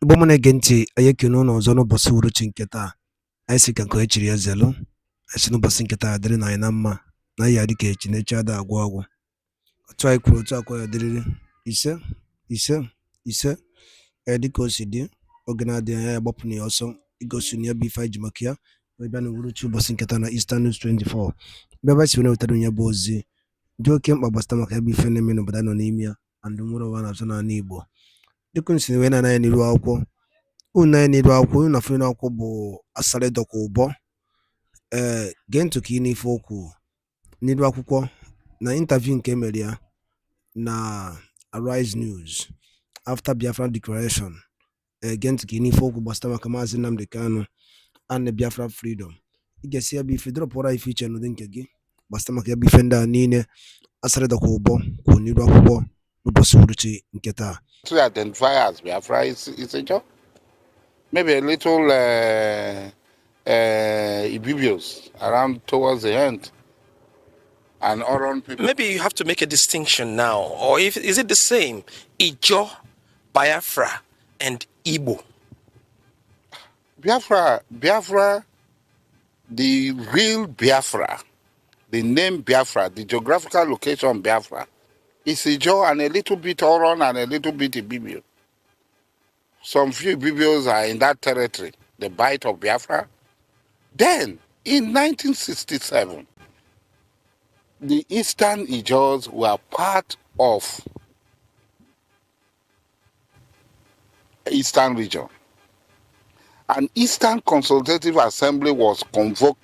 Bomone genti ayekino no zono bosuru chinketa. Aisi kanko echiri ezelu. Asinu bosinketa adiri na inama. Na yadi ke chinecha da agwagwo. Otu anyị kwuru otu akwa ya dịrịrị ise dịka o si dị oge na-adịghị anya ya gbapụ na ya ọsọ igosi na ya bụ ife anyị ji maka ya wee bịa na uhuruchi ụbọchị nketa na Eastern News 24 bịaba si wee wetara onye bụ ozi dị oke mkpa gbasara maka ya bụ ife na-eme n'obodo nọ n'ime ya and nwere ụwa na-azụ n'ala Igbo dịka unu si wee na-anya n'iru akwụkwọ unu na afọ akwụkwọ bụ Asari Dukubo gee ntụ ka ị n'ife okwu n'iru akwụkwọ na interview nke emere ya na Arise News after Biafra declaration against Guinea folk gbasara maka Maazị Nnamdi Kanu and Biafra freedom ị ga-esi ya bụ ife dropụra ife iche n'ụdị nke gị gbasara maka ya bụ ife ndị a niile Asari Dukubo kwụ n'iru akwụkwọ n'ụbọchị uhuruchi nke taa. To identify as Biafra is a job. Maybe a little ibibios around towards the end. And Oron people. Maybe you have to make a distinction now, or is it the same? Ijo, Biafra, and Igbo. Biafra, the real Biafra, the name Biafra, the geographical location Biafra, is Ijo and a little bit Oron and a little bit Ibibio. Some few Ibibios are in that territory, the bite of Biafra. Then, in 1967, the Eastern Ijos were part of Eastern region. An Eastern Consultative Assembly was convoked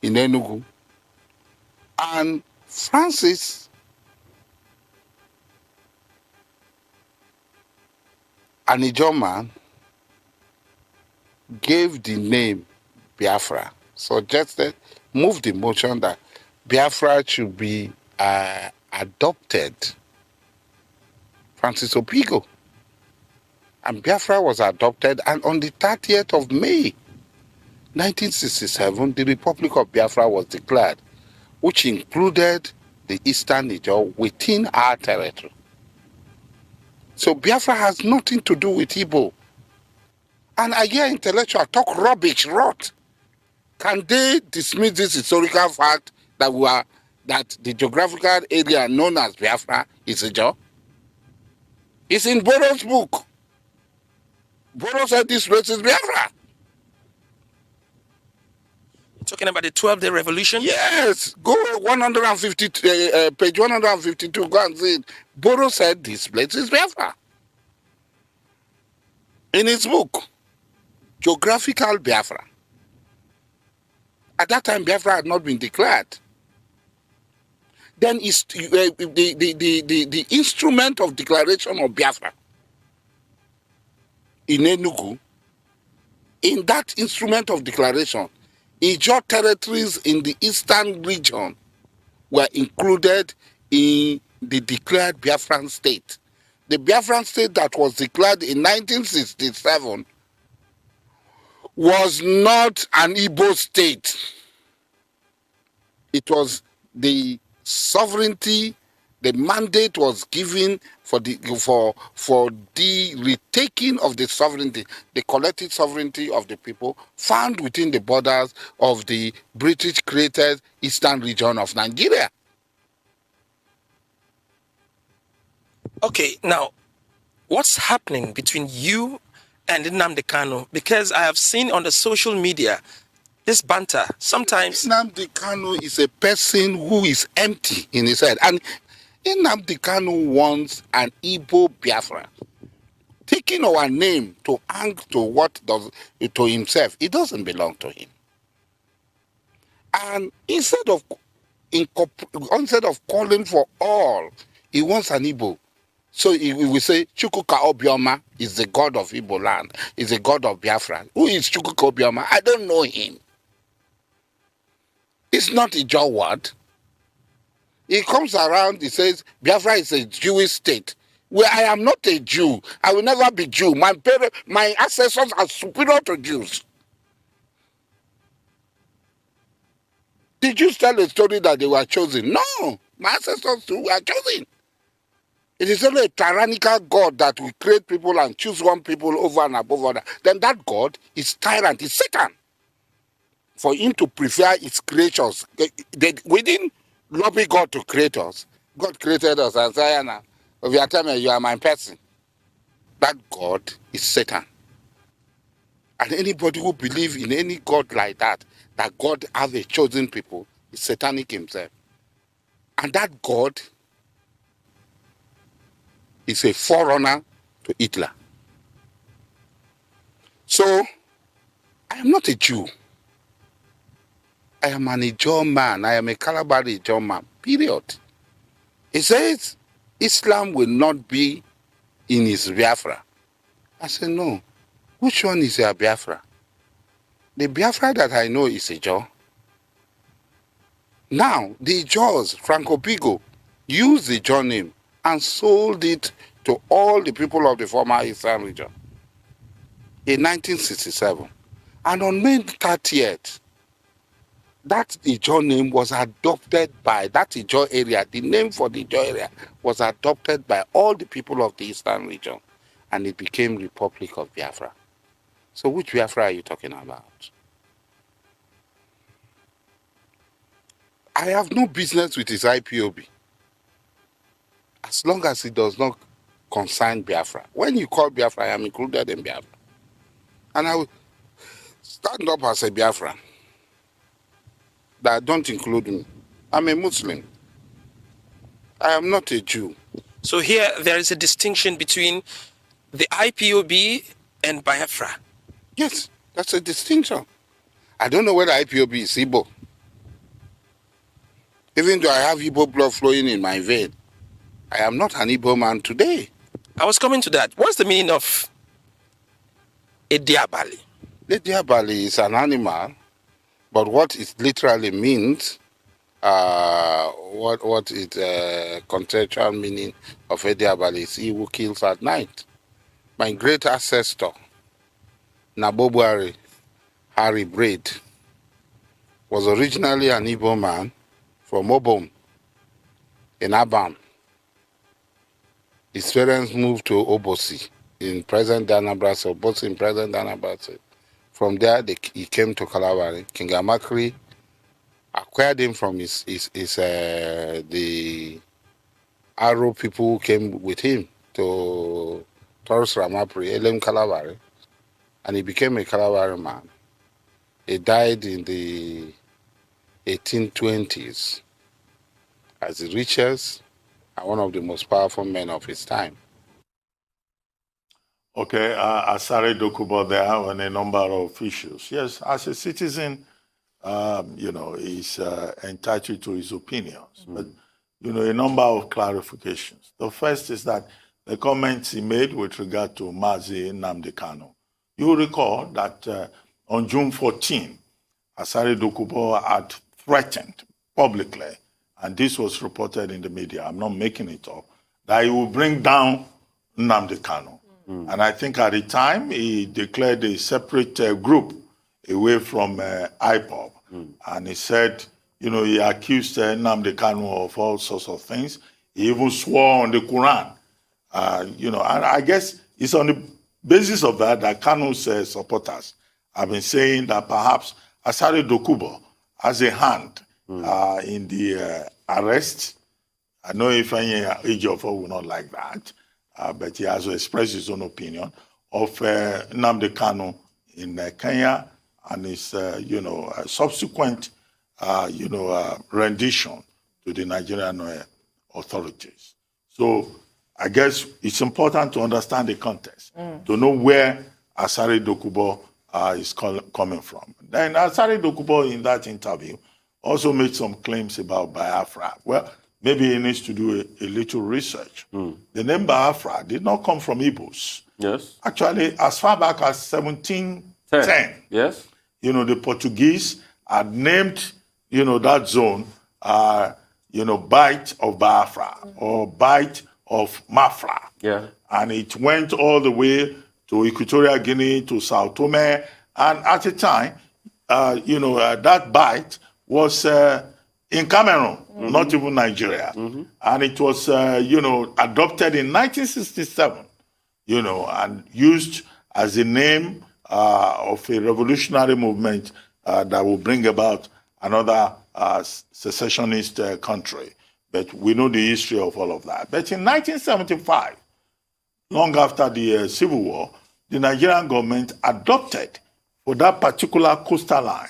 in Enugu, and Francis an Ijo man gave the name Biafra, suggested, moved the motion that Biafra should be adopted. Francis Opigo. And Biafra was adopted, and on the 30th of May, 1967, the Republic of Biafra was declared, which included the Eastern Ijo within our territory. So Biafra has nothing to do with Igbo. And I hear intellectuals talk rubbish, rot. Can they dismiss this historical fact that the geographical area known as Biafra is Ijo? It's in Boro's book. Boro said this place is Biafra. Talking about the 12-day revolution? Yes. Go 150, page 152, go and see it. Boro said this place is Biafra. In his book, Geographical Biafra. At that time, Biafra had not been declared. Then the instrument of declaration of Biafra in Enugu, in that instrument of declaration, Ijo territories in the eastern region were included in the declared Biafran state. The Biafran state that was declared in 1967 was not an Igbo state. It was the sovereignty, the mandate was given for the retaking of the sovereignty, the collective sovereignty of the people found within the borders of the British-created eastern region of Nigeria. Okay, now, what's happening between you and Nnamdi Kanu? Because I have seen on the social media this banter. Sometimes Nnamdi Kanu is a person who is empty in his head, and Nnamdi Kanu wants an Igbo Biafra. Taking our name to hang to what does to himself, it doesn't belong to him. And instead of calling for all, he wants an Igbo. So he will say, Chukwuka Obioma is the god of Igbo land, is the god of Biafra. Who is Chukwuka Obioma? I don't know him. It's not a Ijo word. He comes around, he says, Biafra is a Jewish state. Well, I am not a Jew. I will never be Jew. My ancestors are superior to Jews. The Jews tell a story that they were chosen. No, my ancestors too were chosen. It is only a tyrannical God that will create people and choose one people over and above other. Then that God is tyrant, is Satan. For him to prefer his creatures, we didn't lobby God to create us. God created us and said, "Now, if you are telling me you are my person," that God is Satan. And anybody who believes in any God like that God has a chosen people, is satanic himself. And that God is a forerunner to Hitler. So, I am not a Jew. I am an Ijaw man. I am a Calabar Ijaw man, period. He says Islam will not be in his Biafra. I said, no. Which one is your Biafra? The Biafra that I know is Ijaw. Now, the Ijaws, Franco Pigo, used the Ijaw name and sold it to all the people of the former Eastern region in 1967. And on May 30th, that Ijaw name was adopted by that Ijaw area. The name for the Ijaw area was adopted by all the people of the Eastern region, and it became Republic of Biafra. So which Biafra are you talking about? I have no business with his IPOB as long as it does not concern Biafra. When you call Biafra, I am included in Biafra. And I will stand up as a Biafran. That don't include me. I'm a Muslim. I am not a Jew. So here there is a distinction between the IPOB and Biafra. Yes, that's a distinction. I don't know whether IPOB is Igbo. Even though I have Igbo blood flowing in my vein, I am not an Igbo man today. I was coming to that. What's the meaning of a diabali? The diabali is an animal, but what it literally means, what is contextual meaning of a diabali is he who kills at night. My great ancestor, Nabobuari Harry Braid, was originally an Igbo man from Obom in Abam. His parents moved to Obosi in present Anambra State, Obosi in present Anambra State. From there, he came to Kalabari. King Amakri acquired him from the Aro people who came with him to Taurus Ramapri, Elem Kalabari, and he became a Kalabari man. He died in the 1820s as the richest and one of the most powerful men of his time. Okay, Asari Dukubo there on a number of issues. Yes, as a citizen, he's entitled to his opinions. But, a number of clarifications. The first is that the comments he made with regard to Mazi Nnamdi Kanu. You recall that on June 14, Asari Dukubo had threatened publicly, and this was reported in the media, I'm not making it up, that he will bring down Nnamdi Kanu. And I think at the time, he declared a separate group away from IPOB. And he said, he accused Nnamdi Kanu of all sorts of things. He even swore on the Quran. And I guess it's on the basis of that Kanu's supporters have been saying that perhaps Asari Dukubo has a hand in the arrest. I know if any Ejiofor will not like that. But he has expressed his own opinion of Nnamdi Kanu in Kenya and his, subsequent, rendition to the Nigerian authorities. So I guess it's important to understand the context, to know where Asari Dukubo is coming from. Then Asari Dukubo in that interview also made some claims about Biafra. Well, maybe he needs to do a little research. The name Biafra did not come from Igbos. Yes. Actually, as far back as 1710, Yes. The Portuguese had named, that zone, Bight of Biafra or Bight of Mafra. Yeah. And it went all the way to Equatorial Guinea, to Sao Tome. And at the time, that Bight was in Cameroon, not even Nigeria. And it was, adopted in 1967, and used as a name of a revolutionary movement that will bring about another secessionist country. But we know the history of all of that. But in 1975, long after the Civil War, the Nigerian government adopted for that particular coastal line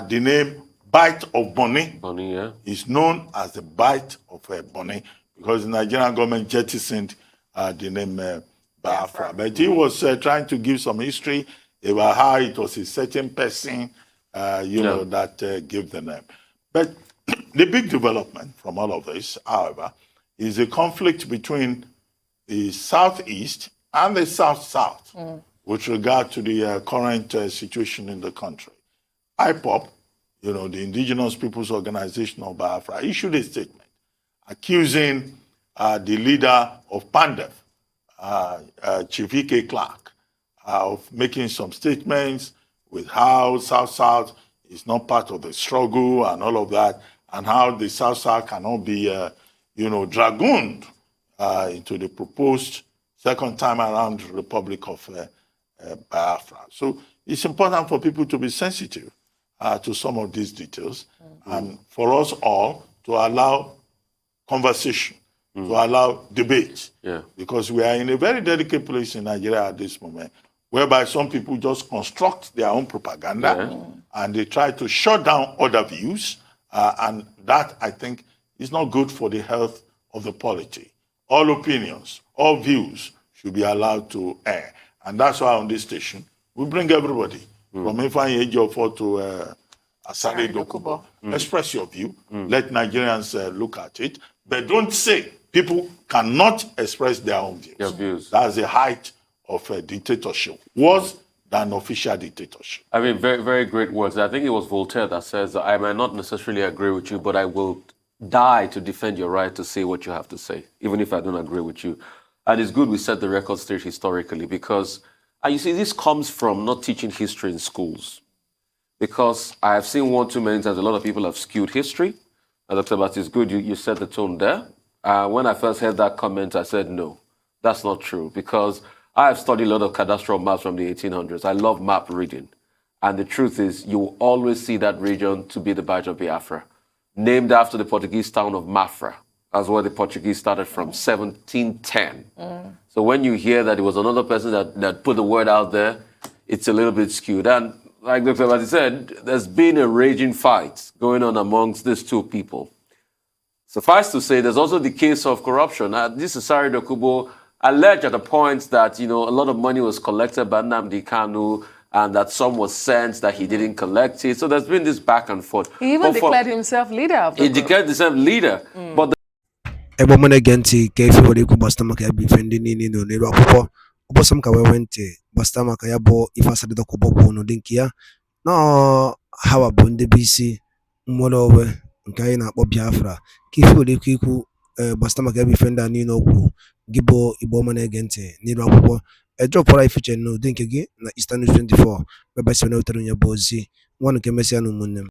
the name Bight of Bonny. Bonny, yeah. Is known as the Bight of Bonny because the Nigerian government jettisoned the name Biafra. But he was trying to give some history about how it was a certain person, that gave the name. But the big development from all of this, however, is a conflict between the Southeast and the South-South with regard to the current situation in the country. IPOP, the Indigenous Peoples Organization of Biafra, issued a statement accusing the leader of PANDEF, Chief E.K. Clark, of making some statements with how South-South is not part of the struggle and all of that, and how the South-South cannot be, dragooned into the proposed second time around Republic of Biafra. So it's important for people to be sensitive to some of these details, and for us all to allow conversation, to allow debate, because we are in a very delicate place in Nigeria at this moment, whereby some people just construct their own propaganda and they try to shut down other views, and that, I think, is not good for the health of the polity. All opinions, all views should be allowed to air, and that's why on this station we bring everybody from Ifeanyi Ejiofor to Asari Dukubo. Express your view. Let Nigerians look at it, but don't say people cannot express their own views. Their views. That's the height of a dictatorship. Worse than official dictatorship. I mean, very, very great words. I think it was Voltaire that says, I might not necessarily agree with you, but I will die to defend your right to say what you have to say, even if I don't agree with you. And it's good we set the record straight historically, because, and you see, this comes from not teaching history in schools. Because I have seen one too many times, a lot of people have skewed history. And Dr. Bat, it's good you set the tone there. When I first heard that comment, I said, no, that's not true. Because I have studied a lot of cadastral maps from the 1800s. I love map reading. And the truth is, you will always see that region to be the badge of Biafra. Named after the Portuguese town of Mafra. That's where the Portuguese started from, 1710. So when you hear that it was another person that put the word out there, it's a little bit skewed. And like Dr. Bati said, there's been a raging fight going on amongst these two people. Suffice to say, there's also the case of corruption. This Asari Dukubo alleged at a point that, a lot of money was collected by Nnamdi Kanu, and that some was sent that he didn't collect it. So there's been this back and forth. He even declared himself leader of the group. He declared himself leader. But ebe mụ na-ege ntị ka efe were ikwu gbasịta maka ya bụ ife ndị niile nọ n'elu akwụkwọ ụbọchị m ka wee ntị gbasịta maka ya bụ ife Asari Dukubo kwuo n'ụdị nke ya na hawa bụ ndị bụ isi nwere onwe nke anyị na-akpọ Biafra ka ife were ikwu gbasịta maka ya bụ ife ndị a niile okwu gị bụ Igbo ọma na-ege ntị n'elu akwụkwọ edropụra ifiche n'ụdị nke gị na Eastern News 24 webụsaịtị na-ewetara onye bụ ozi nwa nke mesịa na ụmụnne m